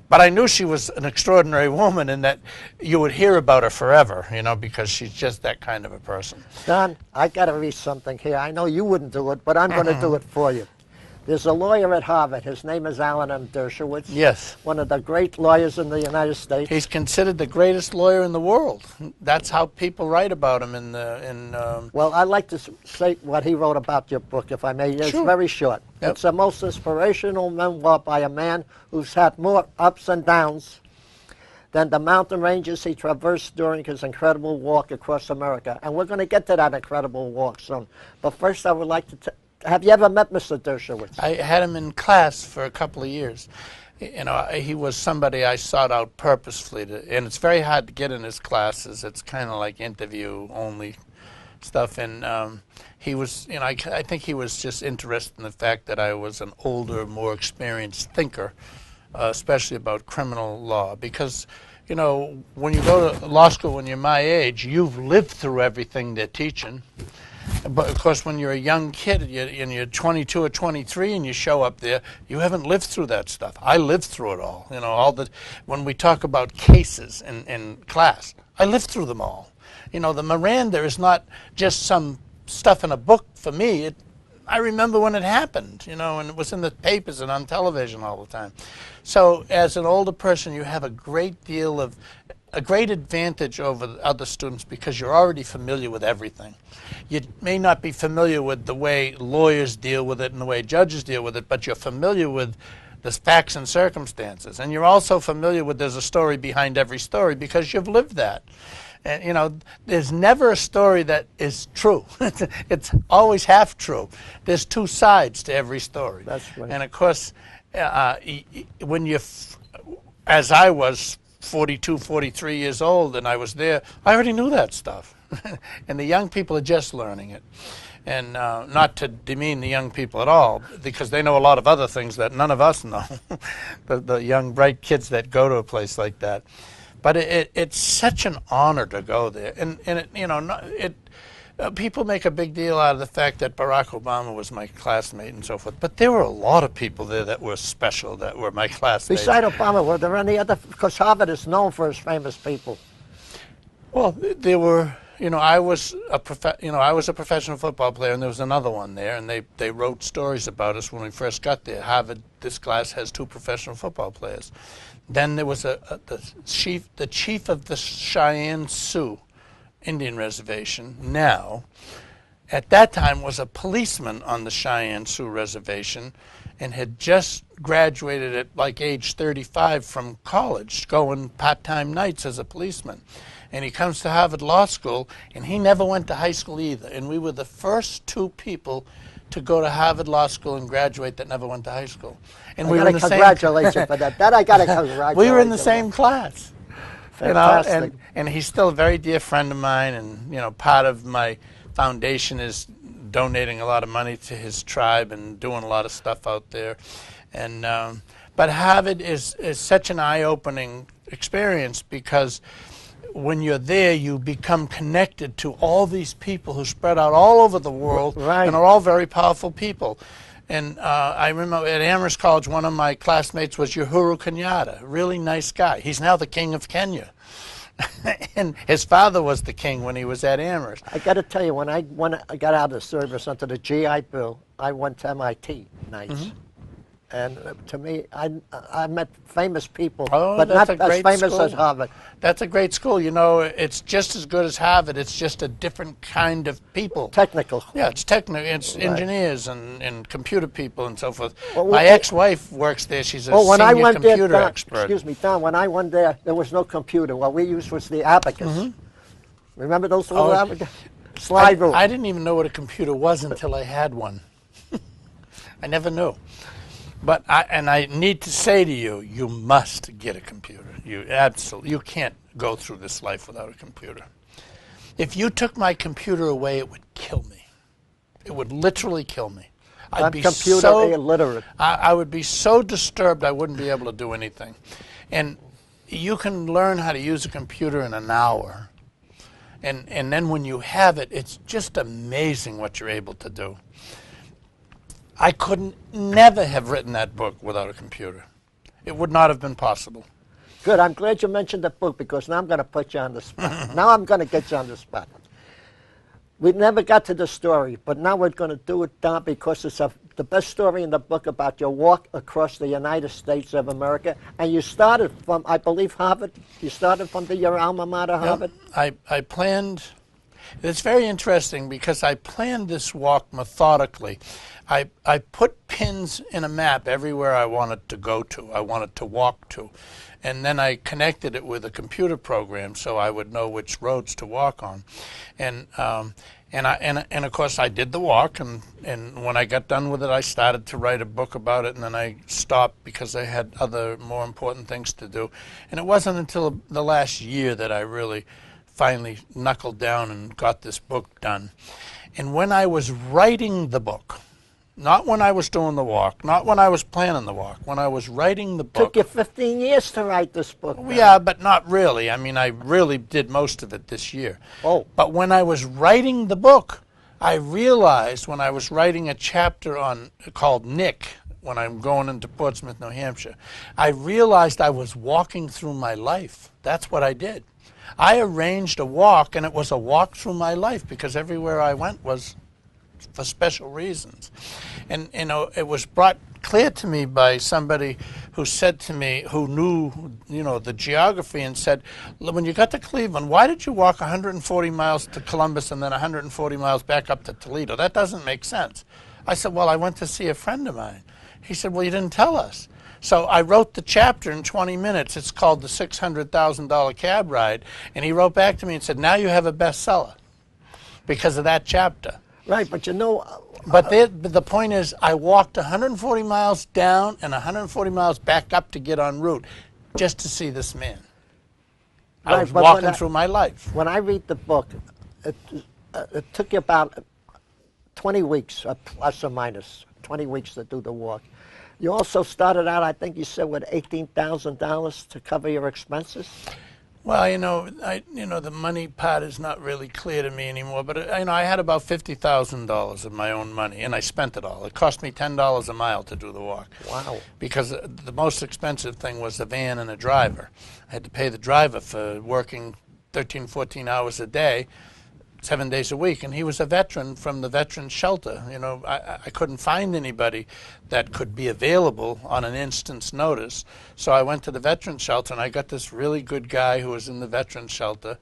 But I knew she was an extraordinary woman and that you would hear about her forever, because she's just that kind of a person. Don, I got to read something here. I know you wouldn't do it, but I'm going to do it for you. There's a lawyer at Harvard. His name is Alan M. Dershowitz. Yes. One of the great lawyers in the United States. He's considered the greatest lawyer in the world. That's how people write about him Well, I'd like to say what he wrote about your book, if I may. It's Sure. very short. Yep. It's the most inspirational memoir by a man who's had more ups and downs than the mountain ranges he traversed during his incredible walk across America. And we're going to get to that incredible walk soon. But first, I would like to have you ever met Mr. Dershowitz? I had him in class for a couple of years. He was somebody I sought out purposefully and it's very hard to get in his classes. It's kind of like interview-only stuff. And he was, I think he was just interested in the fact that I was an older, more experienced thinker, especially about criminal law. Because, when you go to law school when you're my age, you've lived through everything they're teaching. But, of course, when you're a young kid and you're 22 or 23 and you show up there, you haven't lived through that stuff. I lived through it all. When we talk about cases in class, I lived through them all. The Miranda is not just some stuff in a book for me. I remember when it happened, and it was in the papers and on television all the time. So as an older person, you have a great advantage over other students because you're already familiar with everything. You may not be familiar with the way lawyers deal with it and the way judges deal with it, but you're familiar with the facts and circumstances. And you're also familiar with there's a story behind every story because you've lived that. And, there's never a story that is true. It's always half true. There's two sides to every story. That's right. And, of course, as I was 42, 43 years old and I was there, I already knew that stuff. And the young people are just learning it. And not to demean the young people at all, because they know a lot of other things that none of us know, the young, bright kids that go to a place like that. But it's such an honor to go there. And people make a big deal out of the fact that Barack Obama was my classmate and so forth. But there were a lot of people there that were special, that were my classmates. Besides Obama, were there any other? Because Harvard is known for its famous people. Well, there were. I was a professional football player, and there was another one there, and they wrote stories about us when we first got there. Harvard, this class has 2 professional football players. Then there was the chief of the Cheyenne Sioux Indian Reservation. Now, at that time, was a policeman on the Cheyenne Sioux Reservation, and had just graduated at like age 35 from college, going part-time nights as a policeman. And he comes to Harvard Law School, and he never went to high school either. And we were the first 2 people to go to Harvard Law School and graduate that never went to high school. And we were in the congratulate you for that. That I got to congratulate. We were in the same class. Fantastic. And he's still a very dear friend of mine. And part of my foundation is donating a lot of money to his tribe and doing a lot of stuff out there. And But Harvard is such an eye-opening experience because when you're there, you become connected to all these people who spread out all over the world Right. and are all very powerful people. And I remember at Amherst College, one of my classmates was Uhuru Kenyatta, a really nice guy. He's now the king of Kenya. And his father was the king when he was at Amherst. I got to tell you, when I got out of the service under the GI Bill, I went to MIT nights. And to me, I met famous people, but not as famous as Harvard. That's a great school. You know, it's just as good as Harvard. It's just a different kind of people. Technical. Yeah, it's technical. It's engineers and computer people and so forth. Well, my ex-wife works there. She's a when I senior went computer there, expert. Excuse me, Don, when I went there was no computer. What we used was the abacus. Remember those little abacus? Slide rule. I didn't even know what a computer was until I had one. I never knew. But I need to say to you, you must get a computer. You can't go through this life without a computer. If you took my computer away, it would kill me. It would literally kill me. I'm computer illiterate. I would be so disturbed I wouldn't be able to do anything. And you can learn how to use a computer in an hour. And then when you have it, it's just amazing what you're able to do. I couldn't never have written that book without a computer. It would not have been possible. Good. I'm glad you mentioned the book because now I'm going to put you on the spot. Now I'm going to get you on the spot. We never got to the story, but now we're going to do it, Don, because it's the best story in the book about your walk across the United States of America. And you started from, I believe, Harvard. You started from your alma mater, Harvard? I planned. It's very interesting because I planned this walk methodically. I put pins in a map everywhere I wanted to go to, I wanted to walk to. And then I connected it with a computer program so I would know which roads to walk on. And of course I did the walk, and when I got done with it I started to write a book about it, and then I stopped because I had other more important things to do. And it wasn't until the last year that I really finally knuckled down and got this book done. And when I was writing the book, not when I was doing the walk, not when I was planning the walk, when I was writing the book. Took you 15 years to write this book. Yeah, but not really. I mean, I really did most of it this year. Oh. But when I was writing the book, I realized when I was writing a chapter called Nick, when I'm going into Portsmouth, New Hampshire, I realized I was walking through my life. That's what I did. I arranged a walk, and it was a walk through my life because everywhere I went was for special reasons. And you know, it was brought clear to me by somebody who said to me, who knew, you know, the geography, and said, when you got to Cleveland, why did you walk 140 miles to Columbus and then 140 miles back up to Toledo? That doesn't make sense. I said, well, I went to see a friend of mine. He said, well, you didn't tell us. So I wrote the chapter in 20 minutes. It's called The $600,000 Cab Ride. And he wrote back to me and said, now you have a bestseller because of that chapter. Right, but you know... But the point is, I walked 140 miles down and 140 miles back up to get en route just to see this man. I was walking through my life. When I read the book, it took you about 20 weeks, plus or minus, 20 weeks to do the walk. You also started out, I think you said, with $18,000 to cover your expenses? Well, you know, the money part is not really clear to me anymore. But I had about $50,000 of my own money, and I spent it all. It cost me $10 a mile to do the walk. Wow! Because the most expensive thing was the van and a driver. I had to pay the driver for working 13, 14 hours a day, 7 days a week, and he was a veteran from the veterans shelter. You know, I couldn't find anybody that could be available on an instant's notice. So I went to the veterans shelter, and I got this really good guy who was in the veterans shelter,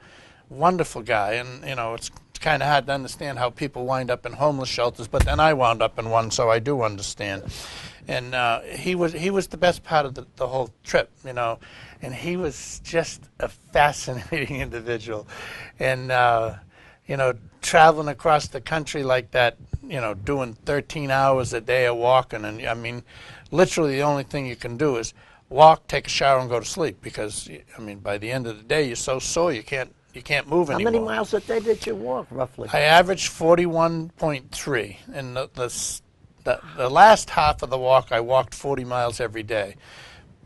wonderful guy. And you know, it's kind of hard to understand how people wind up in homeless shelters, but then I wound up in one, so I do understand. And he was the best part of the whole trip, you know, and he was just a fascinating individual. And you know, traveling across the country like that, you know, doing 13 hours a day of walking, and I mean, literally the only thing you can do is walk, take a shower, and go to sleep, because I mean, by the end of the day, you're so sore you can't move anymore. How many miles a day did you walk, roughly? I averaged 41.3, and the the last half of the walk, I walked 40 miles every day.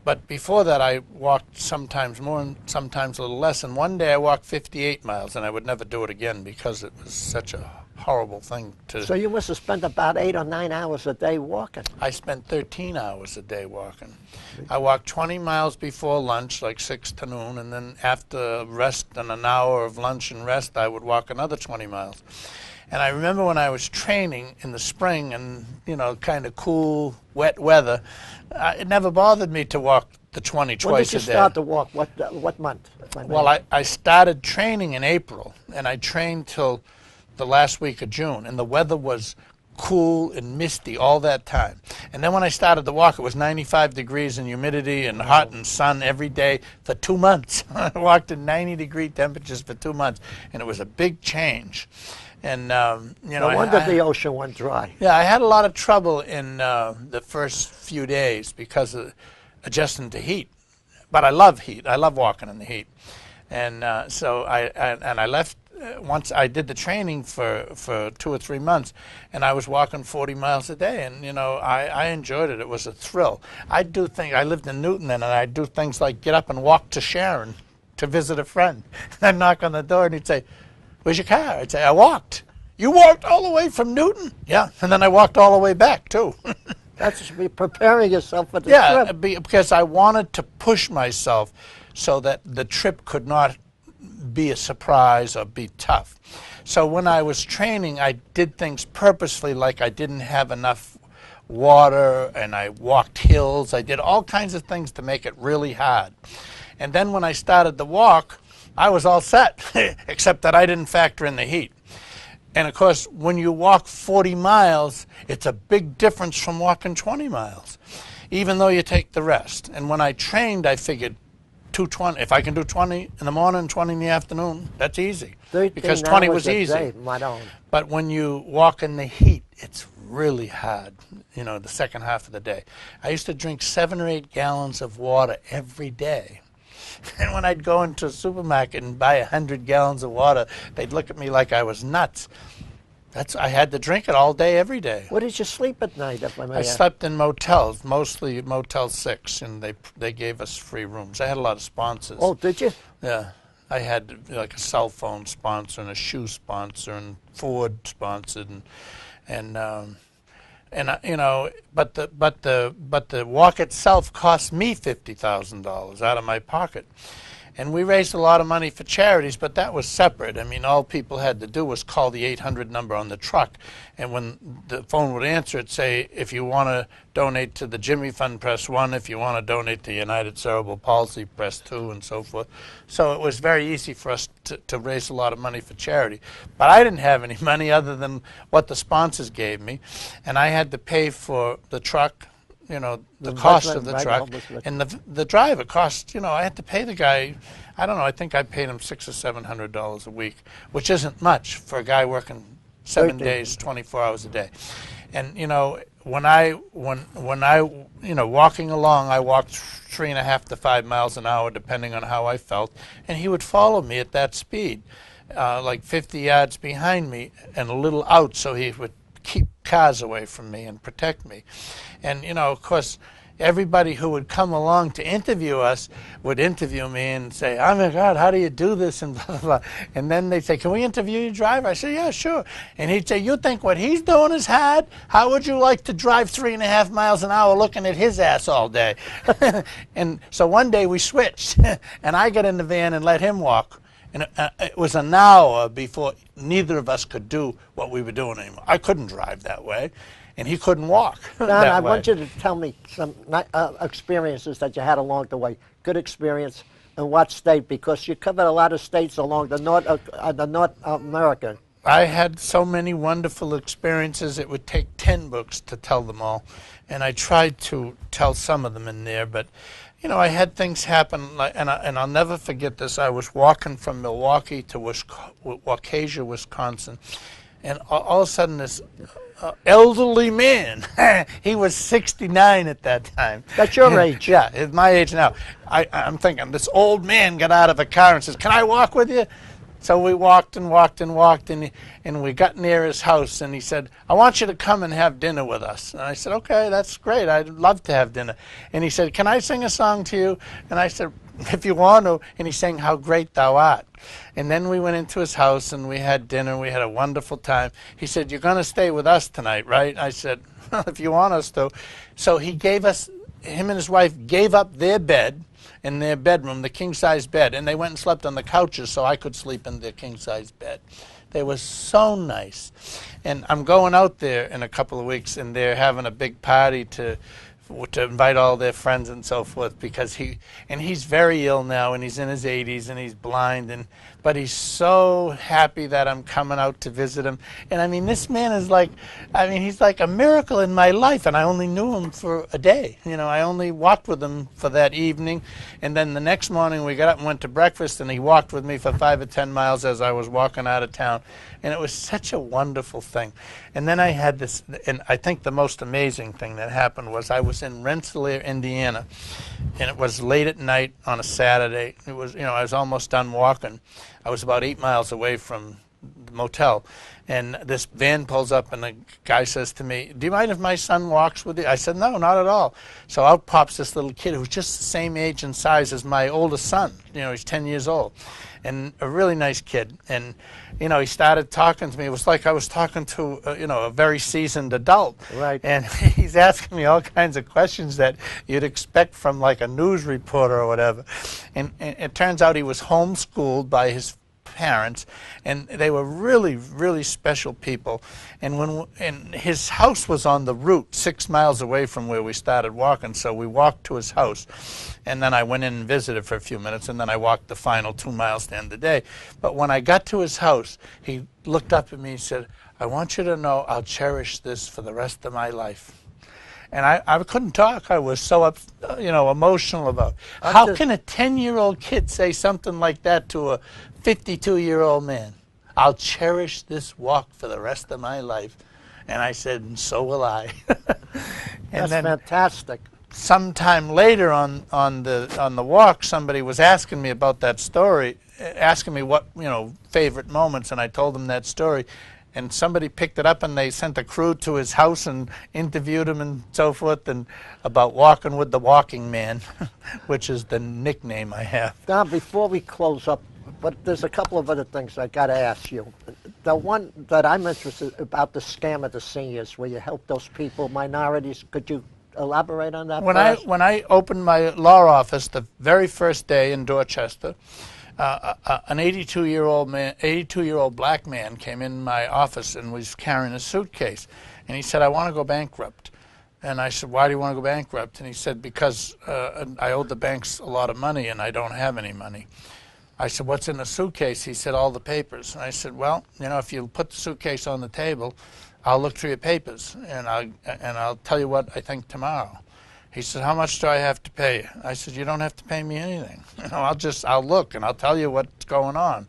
But before that, I walked sometimes more and sometimes a little less. And one day I walked 58 miles, and I would never do it again because it was such a horrible thing to... So you must have spent about 8 or 9 hours a day walking. I spent 13 hours a day walking. I walked 20 miles before lunch, like 6 to noon, and then after rest and an hour of lunch and rest, I would walk another 20 miles. And I remember when I was training in the spring and, you know, kind of cool, wet weather, it never bothered me to walk the 20 twice a day. When did you start to walk? What month? Well, I started training in April, and I trained till the last week of June, and the weather was cool and misty all that time. And then when I started to walk, it was 95 degrees and humidity and hot and sun every day for 2 months. I walked in 90-degree temperatures for 2 months, and it was a big change. And you know, no wonder the ocean went dry. Yeah, I had a lot of trouble in the first few days because of adjusting to heat. But I love heat. I love walking in the heat. And so I left once I did the training for 2 or 3 months, and I was walking 40 miles a day, and you know, I enjoyed it. It was a thrill. I lived in Newton then, and I'd do things like get up and walk to Sharon to visit a friend. And I'd knock on the door, and he'd say, "Where's your car?" I'd say, "I walked." "You walked all the way from Newton?" "Yeah." And then I walked all the way back too. That's preparing yourself for the trip. Because I wanted to push myself so that the trip could not be a surprise or be tough. So when I was training, I did things purposely, like I didn't have enough water, and I walked hills. I did all kinds of things to make it really hard. And then when I started the walk, I was all set, except that I didn't factor in the heat. And of course, when you walk 40 miles, it's a big difference from walking 20 miles, even though you take the rest. And when I trained, I figured 220. If I can do 20 in the morning, 20 in the afternoon, that's easy. Because 20 was easy. But when you walk in the heat, it's really hard, you know, the second half of the day. I used to drink 7 or 8 gallons of water every day. And when I'd go into a supermarket and buy 100 gallons of water, they'd look at me like I was nuts. I had to drink it all day, every day. Where did you sleep at night, if I may ask? I slept in motels, mostly Motel 6, and they gave us free rooms. I had a lot of sponsors. Oh, did you? Yeah. I had like a cell phone sponsor and a shoe sponsor and Ford sponsored, and you know, but the walk itself cost me $50,000 out of my pocket. And we raised a lot of money for charities, but that was separate. I mean, all people had to do was call the 800 number on the truck, and when the phone would answer, it'd say, if you want to donate to the Jimmy Fund, press 1. If you want to donate to United Cerebral Palsy, press 2, and so forth. So it was very easy for us to raise a lot of money for charity. But I didn't have any money other than what the sponsors gave me, and I had to pay for the truck, you know, the cost of the truck, and the driver cost, you know, I had to pay the guy, I don't know, I think I paid him $600 or $700 a week, which isn't much for a guy working 7 days, 24 hours a day. And, you know, when I, you know, walking along, I walked 3.5 to 5 miles an hour, depending on how I felt, and he would follow me at that speed, like 50 yards behind me and a little out, so he would keep cars away from me and protect me. And, you know, of course, everybody who would come along to interview us would interview me and say, "Oh my God, how do you do this?" and blah, blah, blah. And then they'd say, "Can we interview your driver?" I said, "Yeah, sure." And he'd say, "You think what he's doing is hard? How would you like to drive 3.5 miles an hour looking at his ass all day?" And so one day we switched, and I got in the van and let him walk. And it was an hour before neither of us could do what we were doing anymore. I couldn't drive that way, and he couldn't walk Don, I want you to tell me some experiences that you had along the way. Good experience in what state? Because you covered a lot of states along the North America. I had so many wonderful experiences, it would take 10 books to tell them all. And I tried to tell some of them in there, but you know, I had things happen, and I'll never forget this. I was walking from Milwaukee to Wachusett, Wisconsin, and all of a sudden this elderly man, he was 69 at that time. That's your age. Yeah, it's my age now. I'm thinking, this old man got out of a car and says, "Can I walk with you?" So we walked and walked and walked, and we got near his house, and he said, I want you to come and have dinner with us. And I said, okay, that's great. I'd love to have dinner. And he said, can I sing a song to you? And I said, if you want to. And he sang, How Great Thou Art. And then we went into his house, and we had dinner. We had a wonderful time. He said, you're going to stay with us tonight, right? I said, if you want us to. So he gave us, him and his wife gave up their bed in their bedroom, the king-size bed, and they went and slept on the couches so I could sleep in their king-size bed. They were so nice. And I'm going out there in a couple of weeks, and they're having a big party to invite all their friends and so forth, because he's very ill now, and he's in his 80s, and he's blind, but he's so happy that I'm coming out to visit him. And I mean, this man is like, I mean, he's like a miracle in my life, and I only knew him for a day. You know, I only walked with him for that evening, and then the next morning we got up and went to breakfast, and he walked with me for 5 or 10 miles as I was walking out of town, and it was such a wonderful thing. And then I had this, and I think the most amazing thing that happened was I was in Rensselaer, Indiana, and it was late at night on a Saturday. It was, you know, I was almost done walking. I was about 8 miles away from the motel, and this van pulls up, and the guy says to me, do you mind if my son walks with you? I said, no, not at all. So out pops this little kid who's just the same age and size as my oldest son. You know, he's 10 years old, and a really nice kid. And you know, he started talking to me. It was like I was talking to, you know, a very seasoned adult. Right. And he's asking me all kinds of questions that you'd expect from like a news reporter or whatever. And it turns out he was homeschooled by his parents, and they were really, really special people. And his house was on the route 6 miles away from where we started walking, so we walked to his house, and then I went in and visited for a few minutes, and then I walked the final 2 miles to end the day. But when I got to his house, he looked up at me and said, I want you to know I'll cherish this for the rest of my life. And I couldn't talk. I was so emotional about it. How can a 10-year-old kid say something like that to a 52-year-old man? I'll cherish this walk for the rest of my life. And I said, and so will I. That's fantastic. Sometime later on the walk, somebody was asking me about that story, asking me what, you know, favorite moments, and I told them that story. And somebody picked it up, and they sent a crew to his house and interviewed him and so forth, and about walking with the walking man, which is the nickname I have. Now, before we close up, but there's a couple of other things I got to ask you. The one that I'm interested about, the scam of the seniors, where you help those people, minorities. Could you elaborate on that? When I opened my law office the very first day in Dorchester, an 82-year-old black man came in my office and was carrying a suitcase, and he said, I want to go bankrupt. And I said, why do you want to go bankrupt? And he said, because I owed the banks a lot of money and I don't have any money. I said, what's in the suitcase? He said, all the papers. And I said, well, you know, if you put the suitcase on the table, I'll look through your papers, and I'll tell you what I think tomorrow. He said, how much do I have to pay you? I said, you don't have to pay me anything. You know, I'll look and I'll tell you what's going on.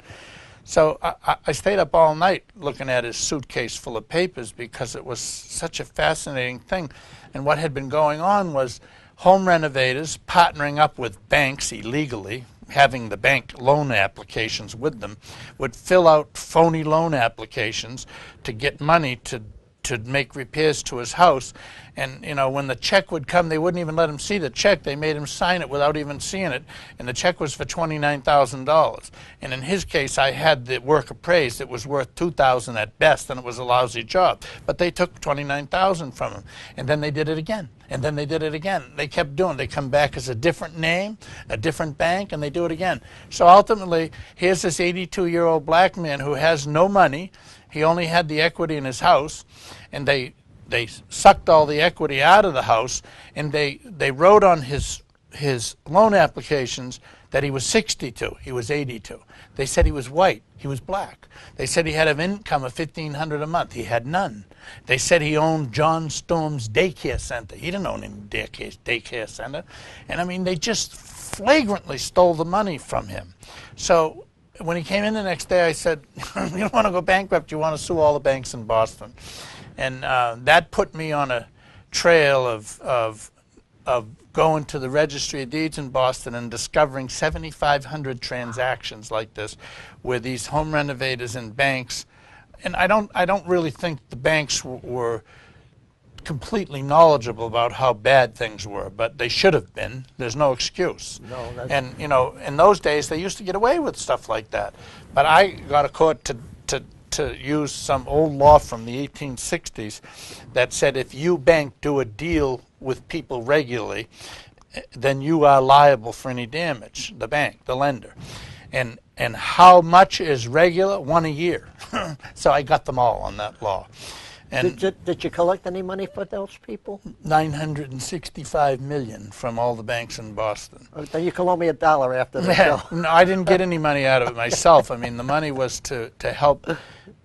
So I stayed up all night looking at his suitcase full of papers, because it was such a fascinating thing. And what had been going on was home renovators partnering up with banks illegally, having the bank loan applications with them, would fill out phony loan applications to get money to make repairs to his house. And, you know, when the check would come, they wouldn't even let him see the check. They made him sign it without even seeing it. And the check was for $29,000. And in his case, I had the work appraised. It was worth $2,000 at best, and it was a lousy job. But they took $29,000 from him. And then they did it again. And then they did it again. They kept doing it. They come back as a different name, a different bank, and they do it again. So ultimately, here's this 82-year-old black man who has no money. He only had the equity in his house, and they sucked all the equity out of the house, and they wrote on his loan applications that he was 62. He was 82. They said he was white. He was black. They said he had an income of $1,500 a month. He had none. They said he owned John Storm's daycare center. He didn't own any daycare center. And I mean, they just flagrantly stole the money from him. So when he came in the next day, I said, you don't want to go bankrupt, you want to sue all the banks in Boston. And that put me on a trail of going to the Registry of Deeds in Boston and discovering 7,500 transactions like this, where these home renovators and banks, and I don't really think the banks were completely knowledgeable about how bad things were, but they should have been. There's no excuse. No, and you know, in those days they used to get away with stuff like that. But I got a court to use some old law from the 1860s that said if you bank do a deal with people regularly, then you are liable for any damage, the bank, the lender. And how much is regular? 1 a year. So I got them all on that law. And did you collect any money for those people? $965 million from all the banks in Boston. Then you can loan me $1 after the Yeah, show. no, I didn't get any money out of it myself. I mean, the money was to help.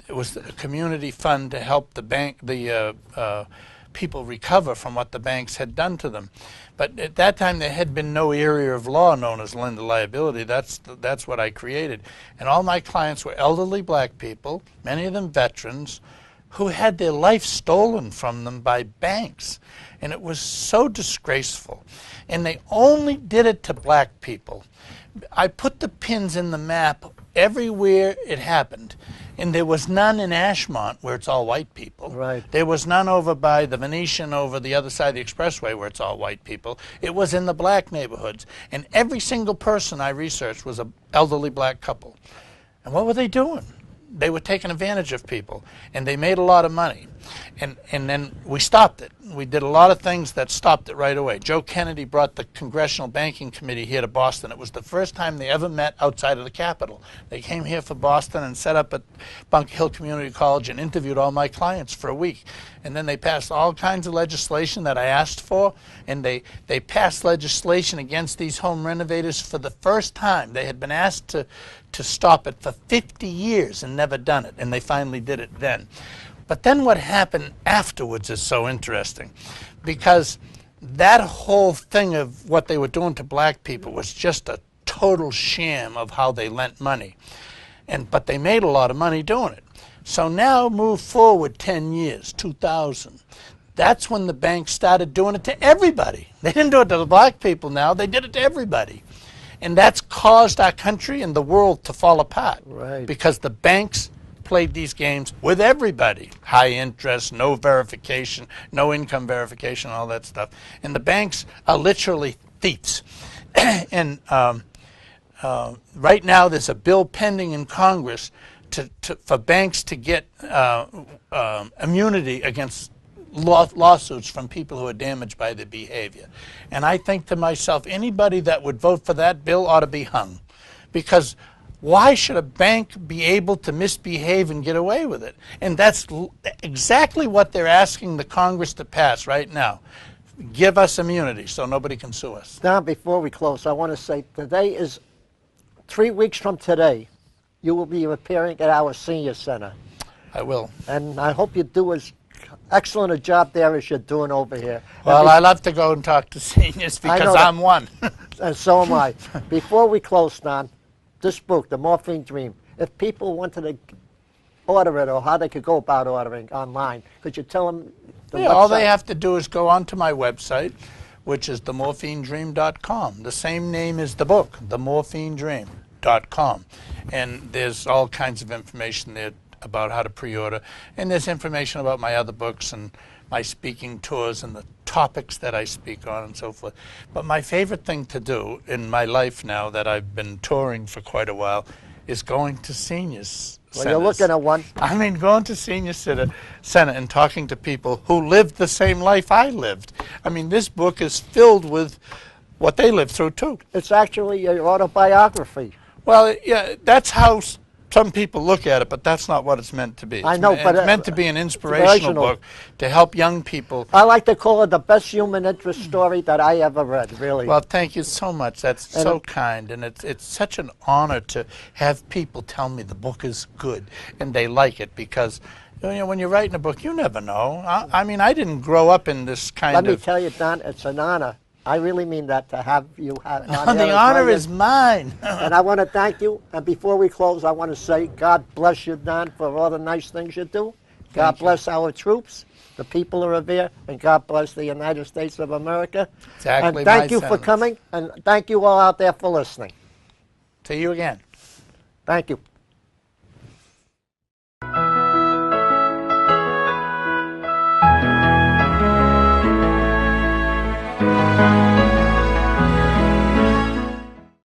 It was a community fund to help the people recover from what the banks had done to them. But at that time, there had been no area of law known as lender liability. That's what I created. And all my clients were elderly black people, many of them veterans, who had their life stolen from them by banks. And it was so disgraceful. And they only did it to black people. I put the pins in the map everywhere it happened. And there was none in Ashmont, where it's all white people. Right. There was none over by the Venetian, over the other side of the expressway, where it's all white people. It was in the black neighborhoods. And every single person I researched was an elderly black couple. And what were they doing? They were taking advantage of people, and they made a lot of money. And then we stopped it. We did a lot of things that stopped it right away. Joe Kennedy brought the Congressional Banking Committee here to Boston. It was the first time they ever met outside of the Capitol. They came here for Boston and set up at Bunker Hill Community College and interviewed all my clients for a week. And then they passed all kinds of legislation that I asked for, and they passed legislation against these home renovators for the first time. They had been asked to stop it for 50 years and never done it, and they finally did it then. But then what happened afterwards is so interesting, because that whole thing of what they were doing to black people was just a total sham of how they lent money. But they made a lot of money doing it. So now move forward 10 years, 2000. That's when the banks started doing it to everybody. They didn't do it to the black people now, they did it to everybody. And that's caused our country and the world to fall apart. Right. Because the banks played these games with everybody. High interest, no verification, no income verification, all that stuff. And the banks are literally thieves. And right now there's a bill pending in Congress for banks to get immunity against lawsuits from people who are damaged by their behavior. And I think to myself, anybody that would vote for that bill ought to be hung. Because why should a bank be able to misbehave and get away with it? And that's exactly what they're asking the Congress to pass right now. Give us immunity so nobody can sue us. Now, before we close, I want to say today is 3 weeks from today. You will be appearing at our senior center. I will. And I hope you do as excellent a job there as you're doing over here. Well, I love to go and talk to seniors because I'm one. And so am I. Before we close, Don, this book, The Morphine Dream, if people wanted to order it or how they could go about ordering online, could you tell them the website? All they have to do is go onto my website, which is themorphinedream.com. The same name as the book, themorphinedream.com. And there's all kinds of information there about how to pre-order. And there's information about my other books and my speaking tours and the topics that I speak on and so forth. But my favorite thing to do in my life now that I've been touring for quite a while is going to seniors Well, centers. you're looking at one. I mean, going to senior center and talking to people who lived the same life I lived. I mean, this book is filled with what they lived through, too. It's actually your autobiography. Well, yeah, that's how some people look at it, but that's not what it's meant to be. I know, but it's meant to be an inspirational book to help young people. I like to call it the best human interest story that I ever read, really. Well, thank you so much. That's so kind, and it's such an honor to have people tell me the book is good and they like it, because you know, when you're writing a book, you never know. I mean, I didn't grow up in this kind of... Let me tell you, Don, it's an honor. I really mean that, to have you on The honor is mine. And I want to thank you. And before we close, I want to say God bless you, Don, for all the nice things you do. God Thank you. bless our troops, the people of Revere, and God bless the United States of America. Exactly And thank my you for sentiments. coming, and thank you all out there for listening. To you again. Thank you.